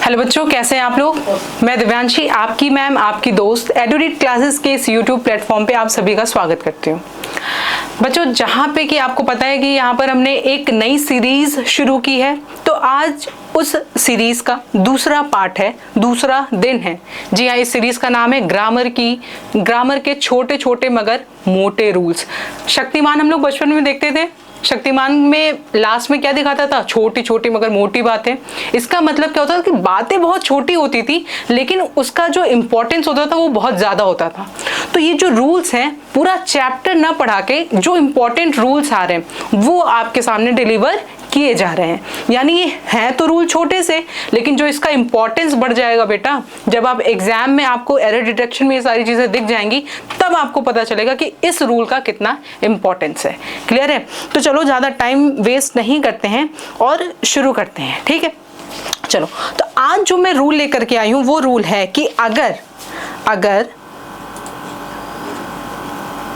Hello बच्चों, कैसे हैं आप लोग। मैं दिव्यांशी, आपकी मैम, आपकी दोस्त एडुरीड क्लासेस के इस यूट्यूब प्लेटफॉर्म पे आप सभी का स्वागत करती हूँ। बच्चों, जहाँ पे कि आपको पता है कि यहाँ पर हमने एक नई सीरीज शुरू की है, तो आज उस सीरीज का दूसरा पार्ट है, दूसरा दिन है। जी हाँ, इस सीरीज का नाम है ग्रामर के छोटे छोटे मगर मोटे रूल्स। शक्तिमान हम लोग बचपन में देखते थे। शक्तिमान में लास्ट में क्या दिखाता था? छोटी छोटी मगर मोटी बातें। इसका मतलब क्या होता था कि बातें बहुत छोटी होती थी, लेकिन उसका जो इंपॉर्टेंस होता था वो बहुत ज्यादा होता था। तो ये जो रूल्स हैं, पूरा चैप्टर ना पढ़ा के जो इंपॉर्टेंट रूल्स आ रहे हैं वो आपके सामने डिलीवर किए जा रहे हैं। यानी ये हैं तो रूल छोटे से, लेकिन जो इसका इंपॉर्टेंस बढ़ जाएगा बेटा, जब आप एग्जाम में आपको एरर डिटेक्शन में ये सारी चीजें दिख जाएंगी, तब आपको पता चलेगा कि इस रूल का कितना इंपॉर्टेंस है। क्लियर है? तो चलो ज्यादा टाइम वेस्ट नहीं करते हैं और शुरू करते हैं। ठीक है, चलो। तो आज जो मैं रूल लेकर के आई हूं वो रूल है कि अगर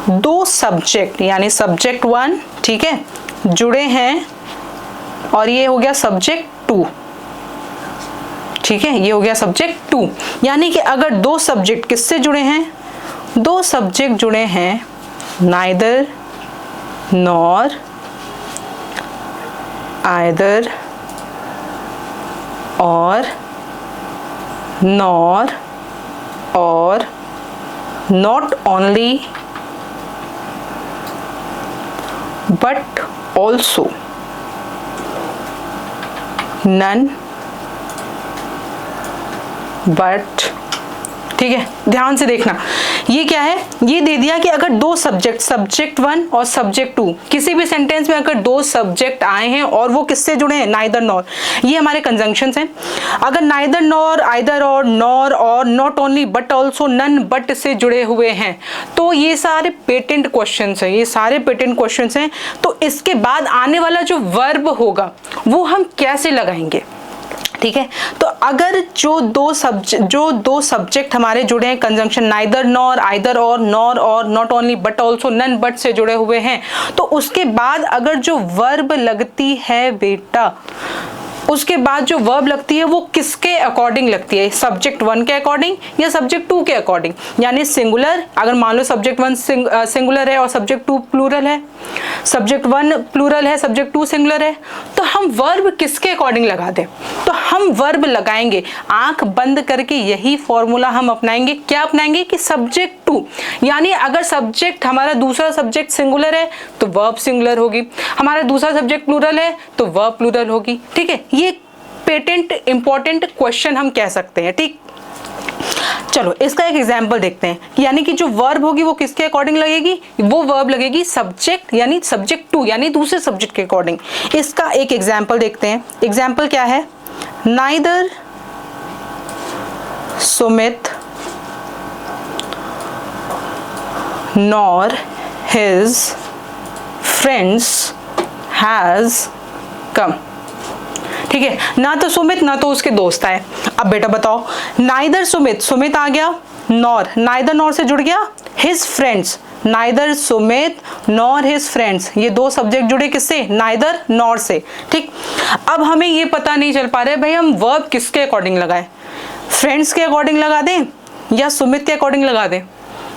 दो सब्जेक्ट यानी सब्जेक्ट 1, ठीक है, जुड़े हैं और ये हो गया सब्जेक्ट 2, ठीक है, ये हो गया सब्जेक्ट 2। यानी कि अगर दो सब्जेक्ट किससे जुड़े हैं? दो सब्जेक्ट जुड़े हैं neither nor, either or, nor or, not only but also, none but. ठीक है, ध्यान से देखना। ये क्या है? ये दे दिया कि अगर दो सब्जेक्ट 1 और सब्जेक्ट 2, किसी भी सेंटेंस में अगर दो सब्जेक्ट आए हैं और वो किससे जुड़े हैं? Neither nor. ये हमारे कंजंक्शंस हैं। अगर neither nor, either or, nor or, not only but also, none but से जुड़े हुए हैं, तो ये सारे पेटेंट क्वेश्चंस हैं। ये सारे पेटेंट क्वेश्चंस हैं। तो इसके बाद आने वाला जो वर्ब होगा वो हम कैसे लगाएंगे? ठीक है, तो अगर जो दो सब्जेक्ट हमारे जुड़े हैं conjunction neither nor, either or, nor or, not only but also, none but से जुड़े हुए हैं, तो उसके बाद अगर जो वर्ब लगती है बेटा, उसके बाद जो वर्ब लगती है वो किसके अकॉर्डिंग लगती है? सब्जेक्ट 1 के अकॉर्डिंग या सब्जेक्ट 2 के अकॉर्डिंग? यानी सिंगुलर, अगर मान लो सब्जेक्ट 1 सिंगुलर है और सब्जेक्ट 2 प्लूरल है, सब्जेक्ट 1 प्लूरल है, सब्जेक्ट 2 सिंगुलर है, तो हम वर्ब किसके अकॉर्डिंग लगा दें? तो हम वर्ब लगाएंगे आंख बंद करके। यही फॉर्मूला हम अपनाएंगे। क्या अपनाएंगे? कि सब्जेक्ट 2, यानी अगर सब्जेक्ट हमारा दूसरा सब्जेक्ट सिंगुलर है तो वर्ब सिंगुलर होगी, हमारा दूसरा सब्जेक्ट प्लूरल है तो वर्ब प्लूरल होगी। ठीक है, ये पेटेंट इंपॉर्टेंट क्वेश्चन हम कह सकते हैं। ठीक, चलो इसका एक एग्जांपल देखते हैं कि यानी कि जो वर्ब होगी वो किसके अकॉर्डिंग लगेगी? वो वर्ब लगेगी सब्जेक्ट यानी सब्जेक्ट 2 यानी दूसरे सब्जेक्ट के अकॉर्डिंग। इसका एक एग्जांपल देखते हैं। एग्जांपल क्या है? Neither Sumit nor his friends has come. ठीक है, ना तो सुमित ना तो उसके दोस्त आए। अब बेटा बताओ, नाइदर सुमित आ गया, नॉर, नाइदर नॉर से जुड़ गया, his friends, neither Sumit nor his friends, ये दो सब्जेक्ट जुड़े किससे? नाइदर नॉर से। ठीक, अब हमें ये पता नहीं चल पा रहा है भाई हम वर्ब किसके अकॉर्डिंग लगाएं? फ्रेंड्स के अकॉर्डिंग लगा दें या सुमित के अकॉर्डिंग लगा दें?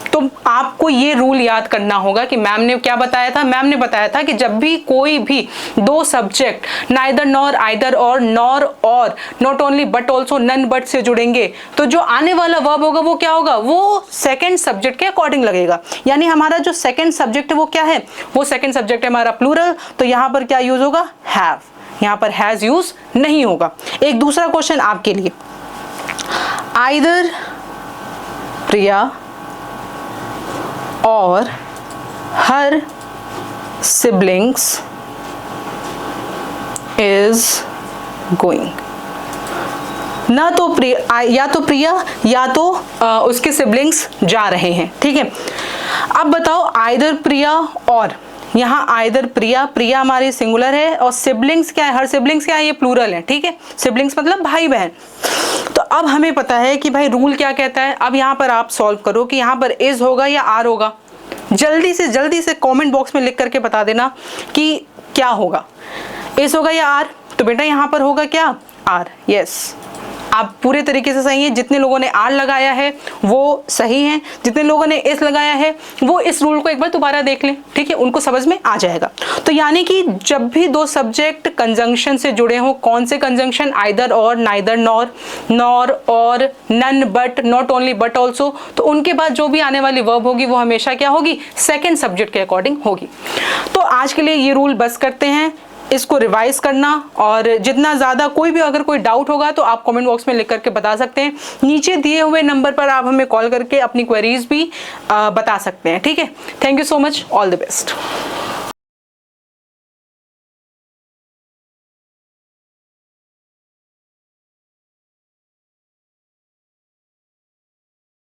तो आपको ये रूल याद करना होगा कि मैम ने क्या बताया था। मैम ने बताया था कि जब भी कोई भी दो subject neither nor, either or, nor or, not only but also, none but से जुड़ेंगे, तो जो आने वाला वर्ब होगा वो क्या होगा? वो सेकंड सब्जेक्ट के अकॉर्डिंग लगेगा। यानी हमारा जो सेकंड सब्जेक्ट है वो क्या है? वो सेकंड सब्जेक्ट है हमारा प्लूरल, तो यहाँ पर क्या यूज होगा? हैव। यहाँ पर हैज यूज नहीं होगा। एक दूसरा क्वेश्चन आपके लिए, आइदर प्रिया और हर siblings is going। ना तो प्रिया या तो उसके सिबलिंग्स जा रहे हैं। ठीक है, अब बताओ आइदर प्रिया और, यहाँ आइदर प्रिया हमारी सिंगुलर है और सिबलिंग्स क्या है? हर सिबलिंग्स क्या है? ये प्लूरल है। ठीक है, सिबलिंग्स मतलब भाई बहन। तो अब हमें पता है कि भाई रूल क्या कहता है। अब यहाँ पर आप सॉल्व करो कि यहाँ पर इज होगा या आर होगा। जल्दी से कमेंट बॉक्स में लिख करके बता देना कि क्या होगा, इज होगा या आर। तो बेटा यहाँ पर होगा क्या? आर। यस, आप पूरे तरीके से सही हैं। जितने लोगों ने आर लगाया है वो सही हैं, जितने लोगों ने एस लगाया है वो इस रूल को एक बार दोबारा देख लें, ठीक है, उनको समझ में आ जाएगा। तो यानी कि जब भी दो सब्जेक्ट कंजंक्शन से जुड़े हों, कौन से conjunction, either or, neither nor, nor or, none but, not only but also, तो उनके बाद जो भी आने वाली वर्ब होगी वो हमेशा क्या होगी, सेकेंड सब्जेक्ट के अकॉर्डिंग होगी। तो आज के लिए ये रूल बस करते हैं, इसको रिवाइज करना, और जितना ज़्यादा कोई भी अगर कोई डाउट होगा तो आप कमेंट बॉक्स में लिख करके बता सकते हैं। नीचे दिए हुए नंबर पर आप हमें कॉल करके अपनी क्वेरीज भी बता सकते हैं, ठीक है। Thank you so much, all the best.